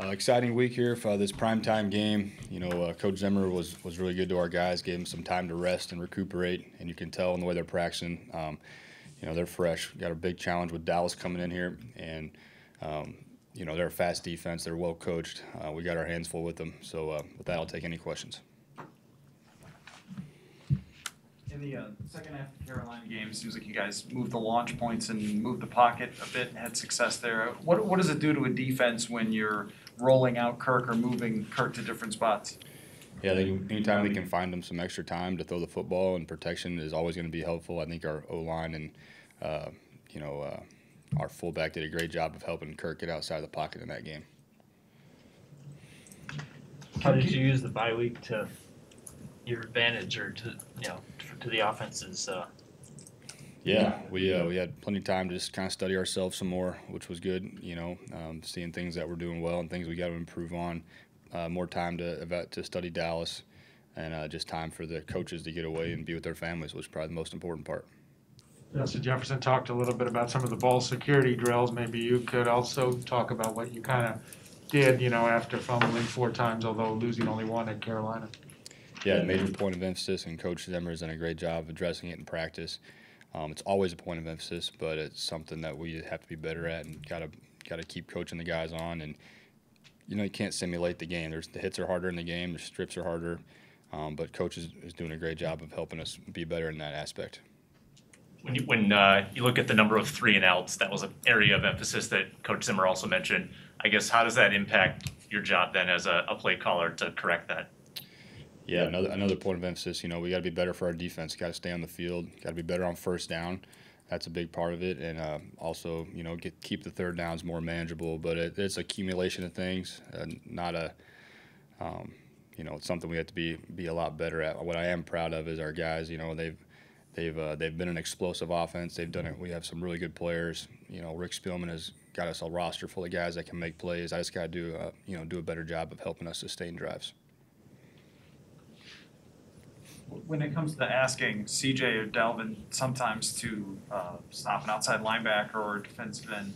Exciting week here for this primetime game. Coach Zimmer was really good to our guys, gave them some time to rest and recuperate, and you can tell in the way they're practicing. They're fresh. Got a big challenge with Dallas coming in here, and they're a fast defense. They're well coached. We got our hands full with them. So with that, I'll take any questions. In the second half of the Carolina game, it seems like you guys moved the launch points and moved the pocket a bit and had success there. What does it do to a defense when you're rolling out Kirk or moving Kirk to different spots? Yeah, anytime we can find them some extra time to throw the football and protection is always going to be helpful. I think our O-line and, our fullback did a great job of helping Kirk get outside of the pocket in that game. How did you use the bye week to your advantage or to the offense's? Yeah, we had plenty of time to just kind of study ourselves some more, which was good. Seeing things that we're doing well and things we got to improve on. More time to study Dallas, and just time for the coaches to get away and be with their families was probably the most important part. So Jefferson talked a little bit about some of the ball security drills. Maybe you could also talk about what you kind of did, after fumbling 4 times, although losing only 1 at Carolina. Yeah, a major point of emphasis, and Coach Zimmer has done a great job addressing it in practice. It's always a point of emphasis, but it's something that we have to be better at and got to keep coaching the guys on. And you can't simulate the game. The hits are harder in the game, the strips are harder, but Coach is doing a great job of helping us be better in that aspect. When you look at the number of 3 and outs, that was an area of emphasis that Coach Zimmer also mentioned. I guess how does that impact your job then as a play caller to correct that? Yeah, another point of emphasis. We got to be better for our defense. Got to stay on the field. Got to be better on first down. That's a big part of it, and also keep the third downs more manageable. But it's accumulation of things, not a it's something we have to be a lot better at. What I am proud of is our guys. They've been an explosive offense. They've done it. We have some really good players. Rick Spielman has got us a roster full of guys that can make plays. I just got to do a better job of helping us sustain drives. When it comes to asking CJ or Dalvin sometimes to stop an outside linebacker or a defensive end,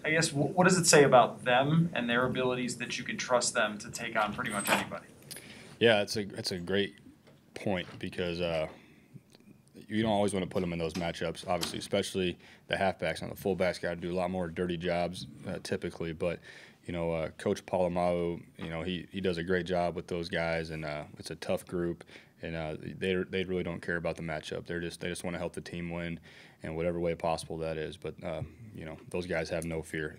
I guess what does it say about them and their abilities that you can trust them to take on pretty much anybody? Yeah, it's a great point because you don't always want to put them in those matchups, obviously, especially the halfbacks. And the fullbacks got to do a lot more dirty jobs typically, but Coach Polamalu, he does a great job with those guys, and it's a tough group. And they really don't care about the matchup. They just want to help the team win, in whatever way possible that is. But those guys have no fear.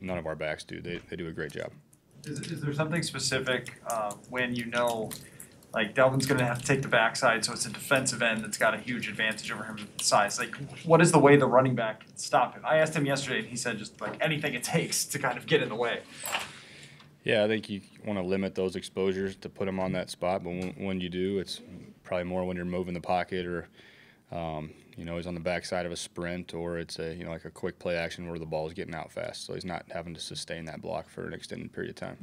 None of our backs do. They do a great job. Is there something specific when like Delvin's going to have to take the backside, so it's a defensive end that's got a huge advantage over him in size? Like, what is the way the running back can stop him? I asked him yesterday, and he said just like anything it takes to kind of get in the way. Yeah, I think you want to limit those exposures to put them on that spot, but when you do, it's probably more when you're moving the pocket or, he's on the backside of a sprint, or it's like a quick play action where the ball is getting out fast, so he's not having to sustain that block for an extended period of time.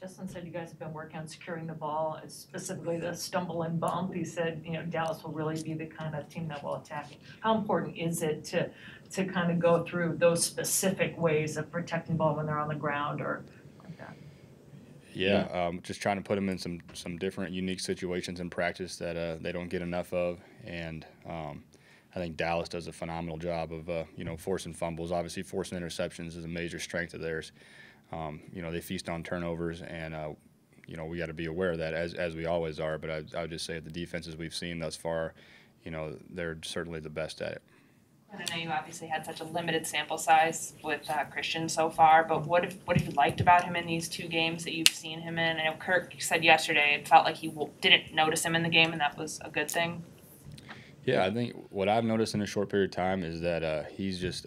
Justin said you guys have been working on securing the ball, specifically the stumble and bump. He said, Dallas will really be the kind of team that will attack it. How important is it to kind of go through those specific ways of protecting the ball when they're on the ground or like that? Yeah, just trying to put them in some different, unique situations in practice that they don't get enough of, and I think Dallas does a phenomenal job of forcing fumbles. Obviously, forcing interceptions is a major strength of theirs. They feast on turnovers, and we got to be aware of that as we always are. But I would just say the defenses we've seen thus far, they're certainly the best at it. I know you obviously had such a limited sample size with Christian so far, but what have you liked about him in these 2 games that you've seen him in? I know Kirk said yesterday it felt like he didn't notice him in the game, and that was a good thing. Yeah, I think what I've noticed in a short period of time is that he's just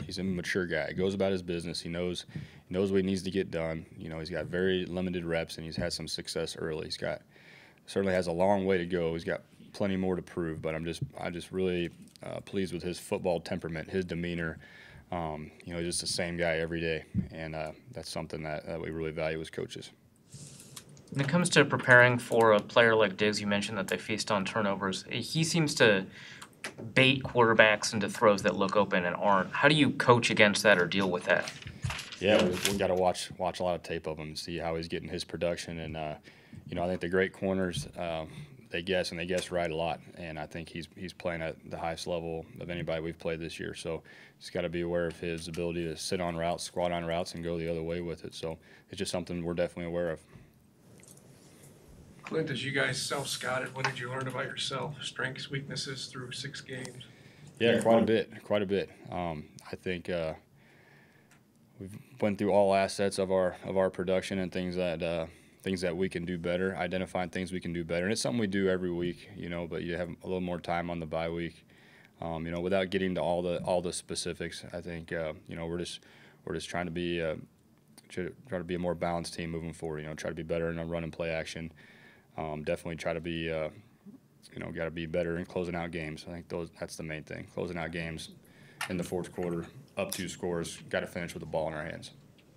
he's a mature guy. He goes about his business. He knows what he needs to get done. He's got very limited reps, and he's had some success early. Certainly has a long way to go. He's got plenty more to prove, but I'm just really pleased with his football temperament, his demeanor. He's just the same guy every day, and that's something that we really value as coaches. When it comes to preparing for a player like Diggs, you mentioned that they feast on turnovers. He seems to bait quarterbacks into throws that look open and aren't. How do you coach against that or deal with that? Yeah, we got to watch a lot of tape of him and see how he's getting his production. And you know, I think the great corners they guess right a lot. And I think he's playing at the highest level of anybody we've played this year. So he's got to be aware of his ability to sit on routes, squat on routes, and go the other way with it. So it's just something we're definitely aware of. Klint, as you guys self-scouted, what did you learn about yourself? Strengths, weaknesses through 6 games? Yeah, quite a bit. I think we've went through all assets of our production and things that we can do better, identifying things we can do better, and it's something we do every week, you know. But you have a little more time on the bye week, you know, without getting to all the specifics. I think you know, we're just trying to be try to be a more balanced team moving forward. You know, try to be better in a run and play action. Definitely try to be you know, got to be better in closing out games. I think that's the main thing. Closing out games in the fourth quarter, up 2 scores, got to finish with the ball in our hands.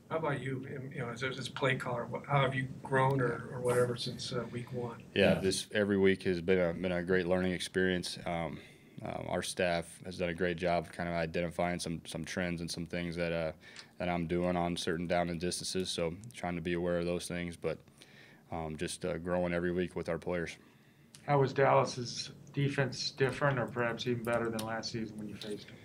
How about you? You know, as a play caller, how have you grown or whatever since week 1? Yeah, this every week has been a great learning experience. Our staff has done a great job kind of identifying some trends and some things that I'm doing on certain down and distances. So trying to be aware of those things, but just growing every week with our players. How was Dallas's defense different or perhaps even better than last season when you faced them?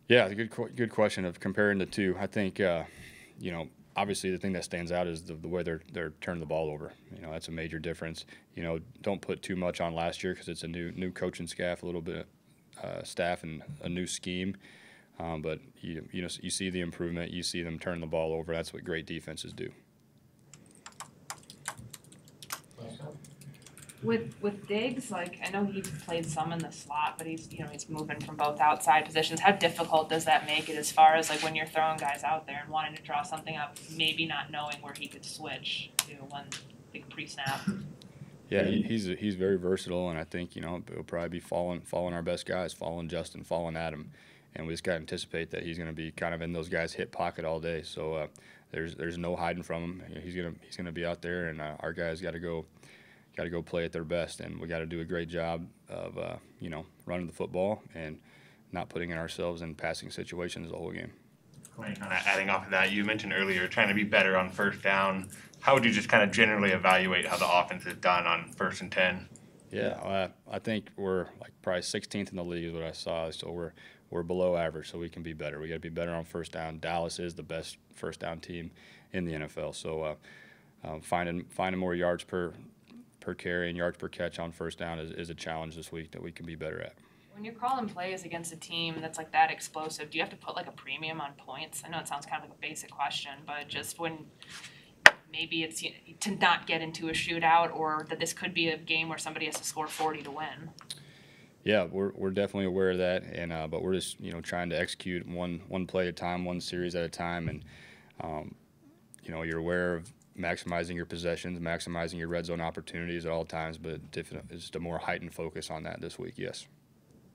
Yeah, good question of comparing the two. I think you know, obviously the thing that stands out is the way they're turning the ball over. You know, that's a major difference. You know, don't put too much on last year because it's a new coaching staff, a little bit staff and a new scheme. But you know, you see the improvement. You see them turn the ball over. That's what great defenses do. With Diggs, like I know he played some in the slot, but he's moving from both outside positions. How difficult does that make it as far as like when you're throwing guys out there and wanting to draw something up, maybe not knowing where he could switch to when big pre-snap? Yeah, he's very versatile, and I think, you know, he'll probably be following our best guys, following Justin, following Adam, and we just got to anticipate that he's going to be kind of in those guys' hip pocket all day. So there's no hiding from him. He's gonna be out there, and our guys got to go play at their best, and we got to do a great job of you know, running the football and not putting ourselves in passing situations the whole game. Kind of adding off of that, you mentioned earlier trying to be better on first down. How would you just kind of generally evaluate how the offense is done on 1st and 10? Yeah, I think we're like probably 16th in the league is what I saw. So we're below average, so we can be better. We got to be better on first down. Dallas is the best first down team in the NFL. So finding more yards per carry and yards per catch on first down is a challenge this week that we can be better at. When you're calling plays against a team that's like that explosive, do you have to put like a premium on points? I know it sounds kind of like a basic question, but just when maybe it's to not get into a shootout, or that this could be a game where somebody has to score 40 to win. Yeah, we're definitely aware of that, and but we're just, you know, trying to execute one play at a time, one series at a time, and you know, you're aware of maximizing your possessions, maximizing your red zone opportunities at all times, but it's a more heightened focus on that this week. Yes.